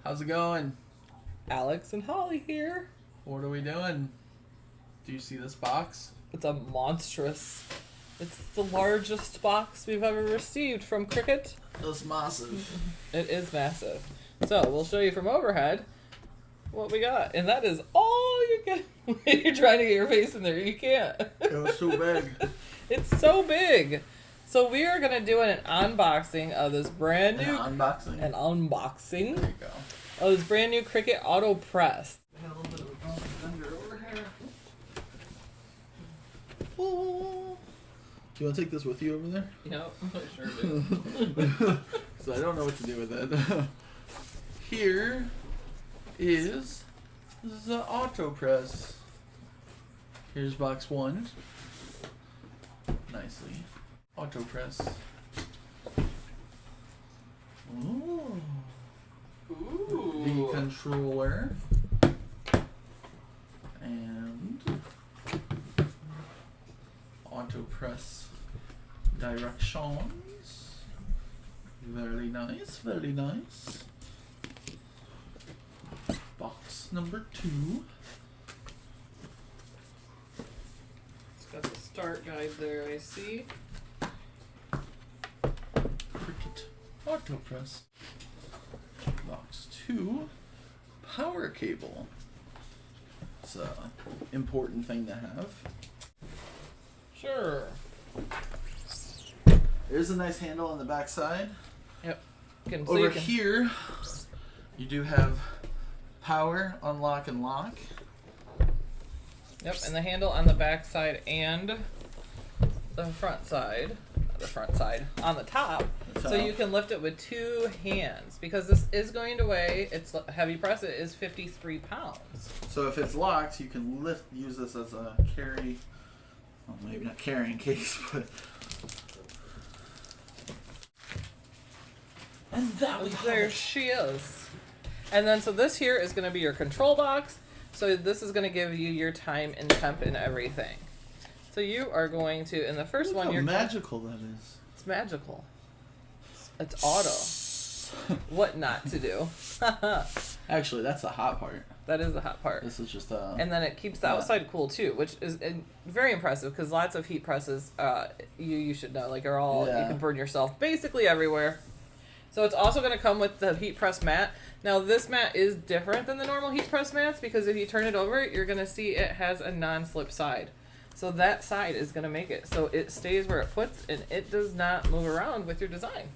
How's it going? Alex and Holly here. What are we doing? Do you see this box? It's a monstrous. It's the largest box we've ever received from Cricut. It's massive. It is massive. So we'll show you from overhead what we got, and that is all you get. You're trying to get your face in there, you can't. It was too big. It's so big. So we are gonna do an unboxing of this brand new unboxing. An unboxing. There you go. Of this brand new Cricut AutoPress. We have a little bit of a bump fender over here. Ooh. Do you want to take this with you over there? Yep, I sure do. So I don't know what to do with it. Here is the AutoPress. Here's box one. Nicely. AutoPress. Ooh. Ooh. The controller. And AutoPress directions. Very nice, very nice. Box number 2. It's got the start guide there, I see. Cricut AutoPress. Box 2. Power cable. It's an important thing to have. Sure. There's a nice handle on the back side. Yep. Over here, you do have power, unlock, and lock. Yep, and the handle on the back side and the front side. The front side on the top. So you can lift it with 2 hands because this is going to weigh, it's heavy press, it is 53 pounds. So if it's locked, you can use this as a carry, well, maybe not carrying case, but. And There she is. And then, so this here is going to be your control box. So this is going to give you your time and temp and everything. So you are going to, in the first one, you're you're magical that is. It's magical. It's auto. What not to do? Actually, that's the hot part. That is the hot part. This is just and then it keeps the outside cool too, which is very impressive because lots of heat presses, you should know, like are all you can burn yourself basically everywhere. So it's also going to come with the heat press mat. Now this mat is different than the normal heat press mats because if you turn it over, you're going to see it has a non-slip side. So that side is going to make it so it stays where it puts and it does not move around with your design.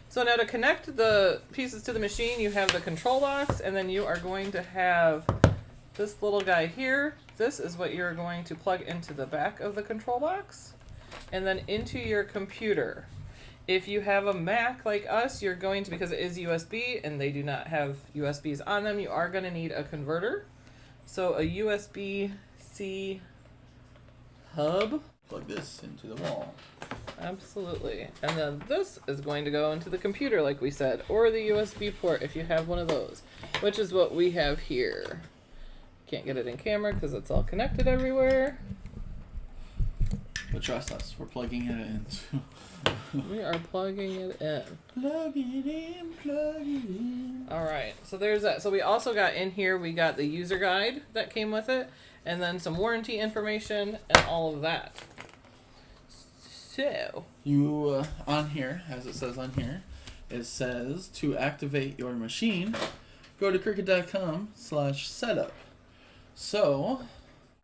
So now to connect the pieces to the machine, you have the control box, and then you are going to have this little guy here. This is what you're going to plug into the back of the control box and then into your computer. If you have a Mac like us, you're going to, because it is USB and they do not have USBs on them, you are going to need a converter. So a USB-C hub. Plug this into the wall. Absolutely. And then this is going to go into the computer, like we said, or the USB port if you have one of those, which is what we have here. Can't get it in camera because it's all connected everywhere. But trust us, we're plugging it in. We are plugging it in. Plug it in, plug it in. All right, so there's that. So we also got in here, we got the user guide that came with it, and then some warranty information and all of that. So You, on here, as it says on here, it says to activate your machine, go to Cricut.com/setup. So,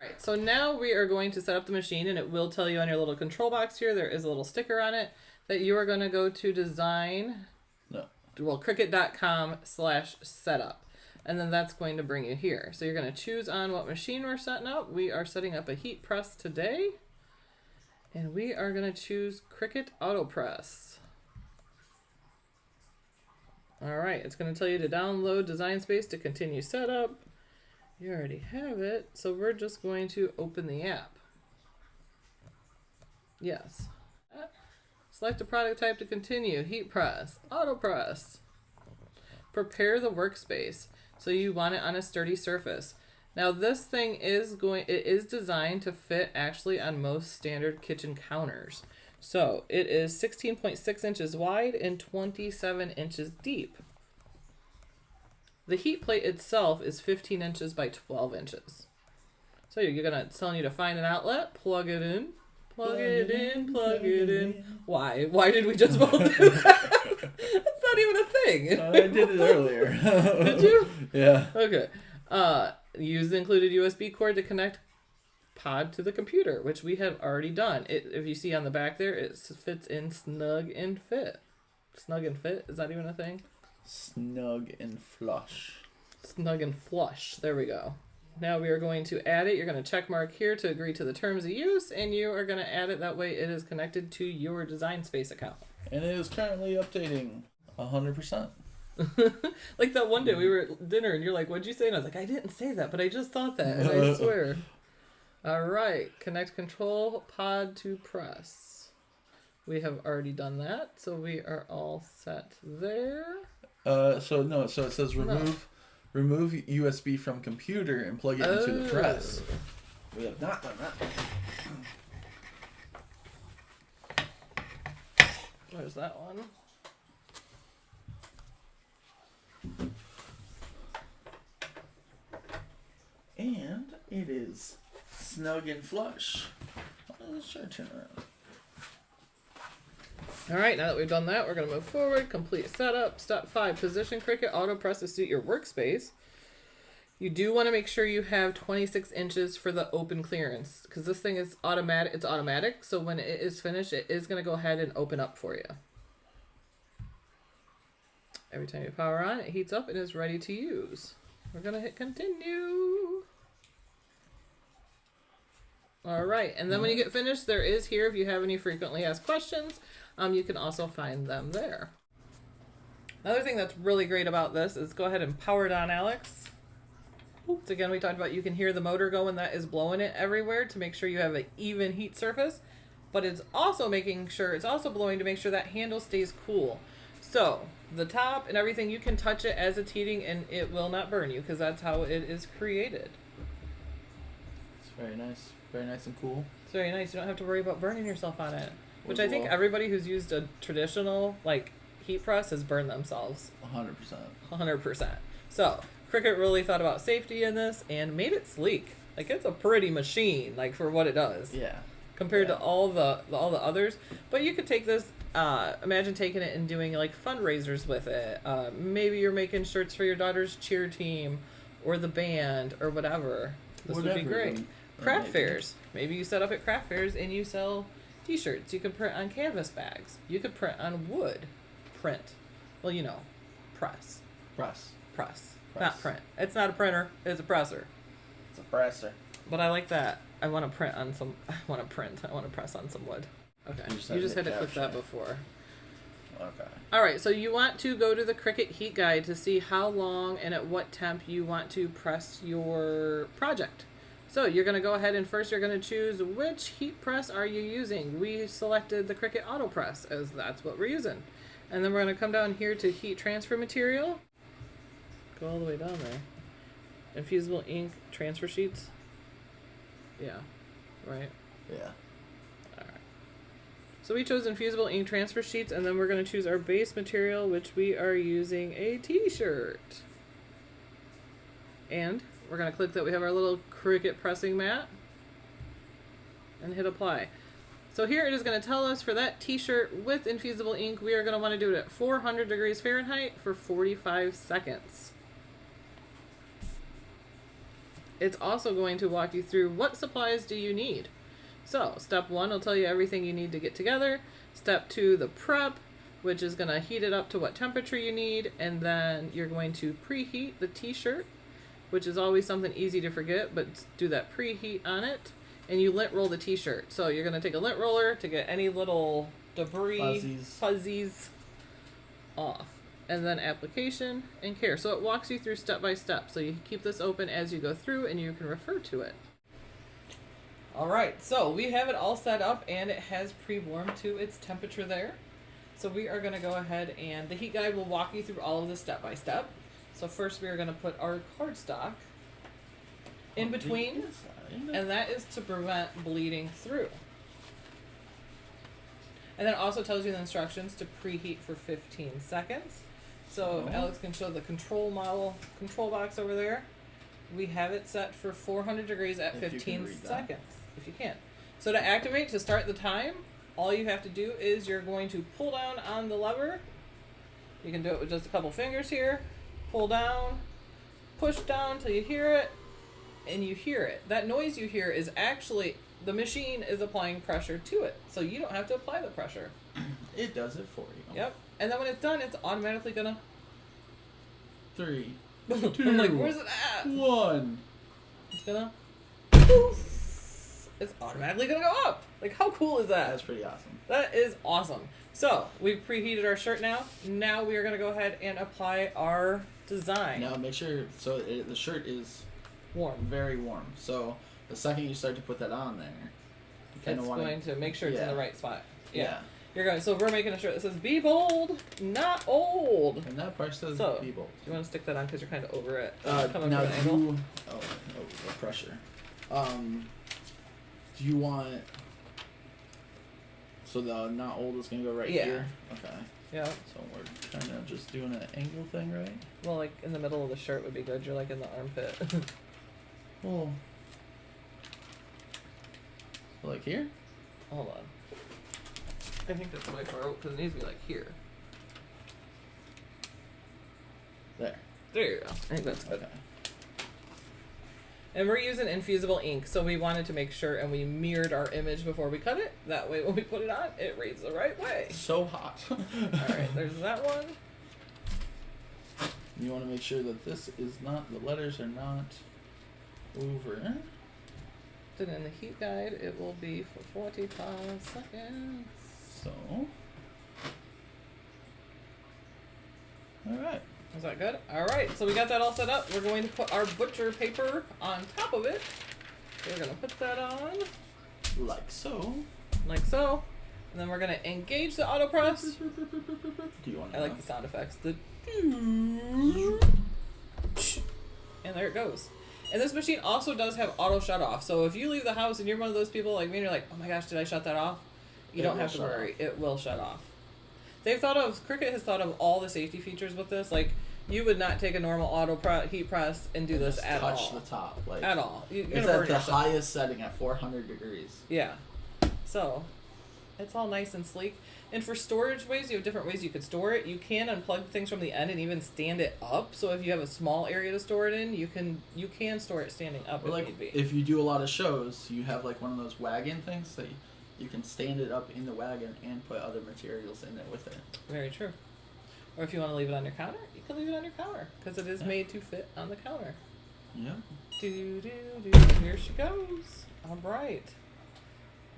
Alright, so now we are going to set up the machine, and it will tell you on your little control box here, there is a little sticker on it, that you are going to go to Cricut.com/setup. And then that's going to bring you here. So you're going to choose on what machine we're setting up. We are setting up a heat press today. And we are going to choose Cricut AutoPress. Alright, it's going to tell you to download Design Space to continue setup. You already have it, so we're just going to open the app. Yes. Select a product type to continue. Heat press. AutoPress. Prepare the workspace. So you want it on a sturdy surface. Now this thing is designed to fit actually on most standard kitchen counters. So it is 16.6 inches wide and 27 inches deep. The heat plate itself is 15 inches by 12 inches. So it's telling you to find an outlet, plug it in, plug it in. Why? Why did we just both do that? That's not even a thing. I did it earlier. Did you? Yeah. Okay. Use the included USB cord to connect pod to the computer, which we have already done. If you see on the back there, it fits in snug and fit. Snug and fit? Is that even a thing? Snug and flush. Snug and flush. There we go. Now we are going to add it. You're going to check mark here to agree to the terms of use, and you are going to add it. That way it is connected to your Design Space account. And it is currently updating 100%. Like that one day we were at dinner and you're like, what'd you say? And I was like, I didn't say that, but I just thought that. And I swear. All right. Connect control pod to press. We have already done that. So we are all set there. So it says remove USB from computer and plug it into the press. We have not done that. There's that one. And it is snug and flush. Let's try to turn around. All right, now that we've done that, we're going to move forward. Complete setup. Step 5, position Cricut AutoPress to suit your workspace. You do want to make sure you have 26 inches for the open clearance because this thing is automatic. It's automatic, so when it is finished, it is going to go ahead and open up for you. Every time you power on, it heats up and is ready to use. We're going to hit continue. All right, and then when you get finished, there is here, if you have any frequently asked questions, you can also find them there. Another thing that's really great about this is go ahead and power it on, Alex. So again, we talked about you can hear the motor go when that is blowing it everywhere to make sure you have an even heat surface, but it's also blowing to make sure that handle stays cool. So the top and everything, you can touch it as it's heating and it will not burn you because that's how it is created. It's very nice. Very nice and cool. It's very nice. You don't have to worry about burning yourself on it. Which Works I think well. everybody who's used a traditional heat press has burned themselves. 100%. 100%. So Cricut really thought about safety in this and made it sleek. It's a pretty machine, for what it does. Yeah. Compared to all the others. But you could take this, imagine taking it and doing fundraisers with it. Maybe you're making shirts for your daughter's cheer team or the band or whatever. This would be great. Craft fairs. Maybe you set up at craft fairs and you sell t-shirts. You could print on canvas bags. You could print on wood. Print. Well, press. Press. Not print. It's not a printer. It's a presser. It's a presser. But I like that. I want to press on some wood. Okay. You just had to click that before. Okay. All right. So you want to go to the Cricut heat guide to see how long and at what temp you want to press your project. So you're going to go ahead and first you're going to choose which heat press are you using. We selected the Cricut AutoPress as that's what we're using. And then we're going to come down here to heat transfer material. Go all the way down there. Infusible ink transfer sheets. Yeah. Right? Yeah. Alright. So we chose infusible ink transfer sheets and then we're going to choose our base material, which we are using a t-shirt. And we're going to click that we have our little Cricut pressing mat and hit apply. So here it is going to tell us for that t-shirt with infusible ink, we are going to want to do it at 400 degrees Fahrenheit for 45 seconds. It's also going to walk you through what supplies do you need. So step 1 will tell you everything you need to get together. Step 2, the prep, which is going to heat it up to what temperature you need. And then you're going to preheat the t-shirt, which is always something easy to forget, but do that preheat on it. And you lint roll the t-shirt. So you're going to take a lint roller to get any little debris, fuzzies off. And then application and care. So it walks you through step by step. So you keep this open as you go through and you can refer to it. All right, so we have it all set up and it has pre-warmed to its temperature there. So we are going to go ahead and the heat guide will walk you through all of this step by step. So first we are going to put our cardstock in between, and that is to prevent bleeding through. And then it also tells you the instructions to preheat for 15 seconds. So if Alex can show the control box over there, we have it set for 400 degrees at 15 seconds, if you can. So to activate, to start the time, all you have to do is you're going to pull down on the lever. You can do it with just a couple fingers here. Pull down, push down till you hear it, and you hear it. That noise you hear is actually, the machine is applying pressure to it. So you don't have to apply the pressure. It does it for you. Yep. And then when it's done, it's automatically gonna... 3, I'm 2, like, where's it at? 1. It's gonna... Poof. It's automatically gonna go up. Like, how cool is that? That's pretty awesome. That is awesome. So, we've preheated our shirt now. Now we are gonna go ahead and apply our design. Now make sure, the shirt is Warm. very warm. So the second you start to put that on there, you kind It's of want going to make sure it's in the right spot. Yeah. You're going. So we're making a shirt that says "Be bold, not old." And that part says So, be bold. you want to stick that on because you're kind of over it. Now Coming from an angle. the pressure. Do you want? So the not old is gonna go right here. Okay. Yeah. So we're kind of just doing an angle thing, right? Well, like in the middle of the shirt would be good. You're like in the armpit. Well, like here. Hold on. I think that's my far out because it needs to be like here. There. There you go. I think that's good. Okay. And we're using infusible ink, so we wanted to make sure and we mirrored our image before we cut it. That way when we put it on, it reads the right way. So hot. Alright, there's that one. You want to make sure that this is not, the letters are not over. Then in the heat guide, it will be for 45 seconds. So. Alright. Is that good? Alright, so we got that all set up. We're going to put our butcher paper on top of it. So we're going to put that on. Like so. Like so. And then we're going to engage the AutoPress. Do you want I like the sound effects. The and there it goes. And this machine also does have auto shut off. So if you leave the house and you're one of those people like me and you're like, oh my gosh, did I shut that off? You don't have to worry. It will shut off. Cricut has thought of all the safety features with this. Like, you would not take a normal heat press and do this at all. Touch the top. Like, at all. You're it's gonna burn at the yourself. highest setting at 400 degrees. Yeah. So, it's all nice and sleek. And for storage ways, you have different ways you could store it. You can unplug things from the end and even stand it up. So if you have a small area to store it in, you can store it standing up if need be. If you do a lot of shows, you have like one of those wagon things that you can stand it up in the wagon and put other materials in it with it. Very true. Or if you want to leave it on your counter, you can leave it on your counter because it is made to fit on the counter. Yeah. Here she goes. All right.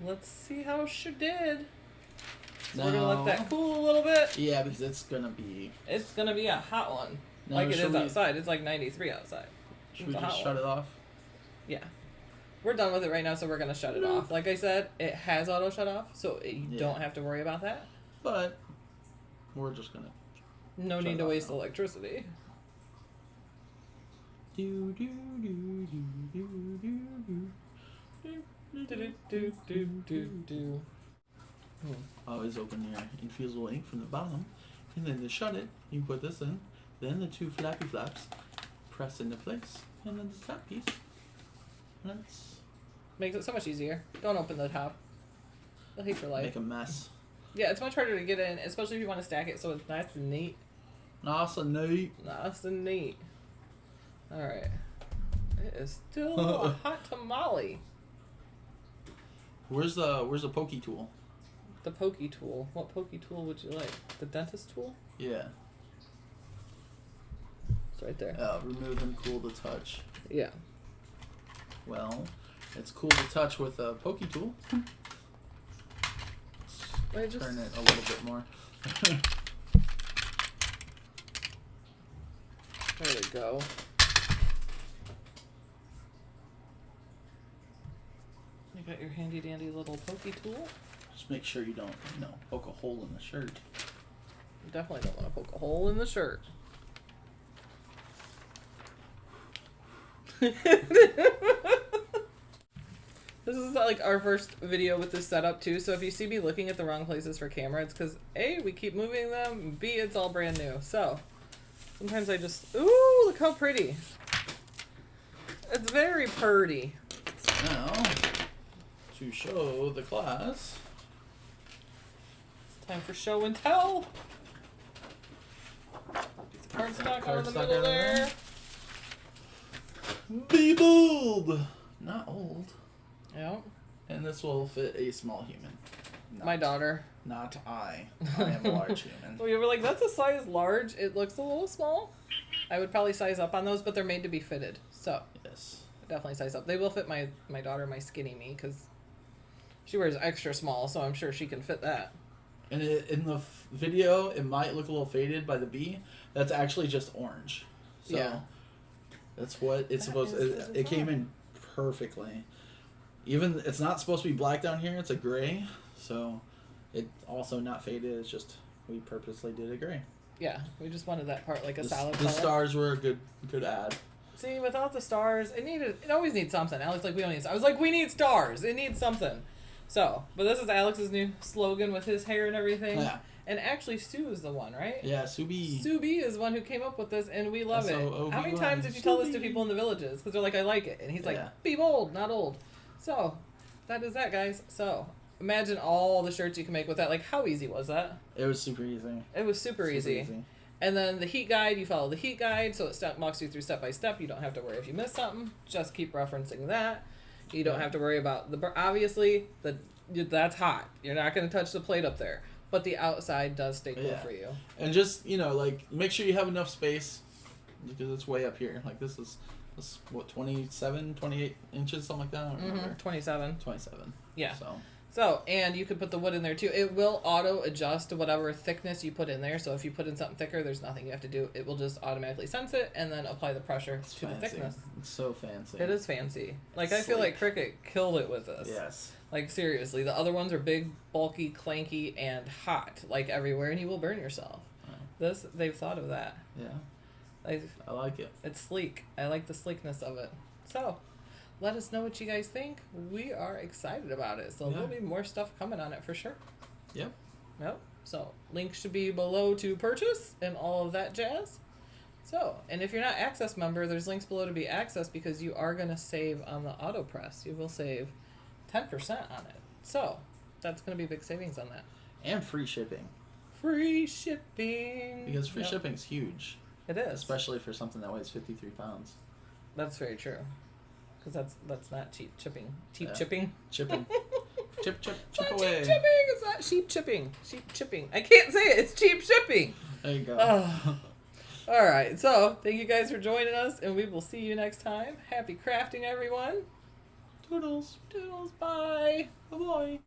Let's see how she did. So we're gonna let that cool a little bit. Yeah, because it's gonna be a hot one. Now, like it is outside. It's like 93 outside. Should we just shut it off? Yeah. We're done with it right now, so we're gonna shut it off. Like I said, it has auto shut off, so you don't have to worry about that. But we're just gonna. No need to waste electricity. Always open your infusible ink from the bottom, and then to shut it, you put this in. Then the two flappy flaps press into place, and then the top piece. That's Makes it so much easier. Don't open the top. You'll hate your life. make a mess. Yeah, it's much harder to get in, especially if you want to stack it so it's nice and neat. Nice and neat. Nice and neat. Alright. It is still a hot tamale. Where's the pokey tool? The pokey tool. What pokey tool would you like? The dentist tool? Yeah. It's right there. Remove and cool the touch. Yeah. Well, it's cool to touch with a pokey tool. Turn it a little bit more. There we go. You got your handy dandy little pokey tool. Just make sure you don't, poke a hole in the shirt. You definitely don't want to poke a hole in the shirt. This is like our first video with this setup too, so if you see me looking at the wrong places for camera, it's because A, we keep moving them, B, it's all brand new. So sometimes I just, ooh, look how pretty. It's very pretty. Now, to show the class, It's time for show and tell. Get the cardstock out of the middle there. Be bold, not old. Yep. And this will fit a small human. My daughter. Not I. I am a large human. We were like, that's a size large. It looks a little small. I would probably size up on those, but they're made to be fitted. So Yes. definitely size up. They will fit my daughter, my skinny me, because she wears extra small, so I'm sure she can fit that. And in the video, it might look a little faded by the B. That's actually just orange. So Yeah. that's what it's supposed to. It came in perfectly. Even it's not supposed to be black down here. It's a gray. So it also not faded. It's just we purposely did a gray. Yeah, we just wanted that part like a solid The color. stars were a good add. See, without the stars, it always needs something. Alex like, we don't need. I was like, we need stars. It needs something. So, but this is Alex's new slogan with his hair and everything. Yeah. And actually, Sue is the one, right? Yeah, Subi. Sue B is the one who came up with this, and we love it. S-O-O-B-Y. How many times did you tell this to people in the villages? Because they're like, I like it. And he's like, Yeah. be bold, not old. So, that is that, guys. So, imagine all the shirts you can make with that. Like, how easy was that? It was super easy. It was super easy. And then the heat guide, you follow the heat guide, so it walks you through step by step. You don't have to worry if you miss something. Just keep referencing that. You don't have to worry about obviously that's hot. You're not going to touch the plate up there, but the outside does stay cool for you. And just like make sure you have enough space because it's way up here. Like this is what 27, 28 inches, something like that. I don't remember. 27. 27. Yeah. So and you could put the wood in there too. It will auto adjust to whatever thickness you put in there. So if you put in something thicker, there's nothing you have to do. It will just automatically sense it and then apply the pressure to the thickness. It's so fancy. It is fancy. Like, I feel like Cricut killed it with this. Yes. Like, seriously. The other ones are big, bulky, clanky, and hot, like, everywhere, and you will burn yourself. Oh. This, they've thought of that. Yeah. I like it. It's sleek. I like the sleekness of it. So, let us know what you guys think. We are excited about it. So, there'll be more stuff coming on it for sure. Yep. So, links should be below to purchase and all of that jazz. So, and if you're not Access member, there's links below to be Access because you are going to save on the AutoPress. You will save 10% on it. So, that's going to be big savings on that. And free shipping. Free shipping. Because free shipping's huge. It is. Especially for something that weighs 53 pounds. That's very true. Because that's not cheap chipping. Cheap chipping? Chipping. chip Not away. cheap chipping. It's not cheap chipping. Cheap chipping. I can't say it. It's cheap shipping. There you go. All right. So, thank you guys for joining us, and we will see you next time. Happy crafting, everyone. Toodles. Toodles. Bye. Bye-bye.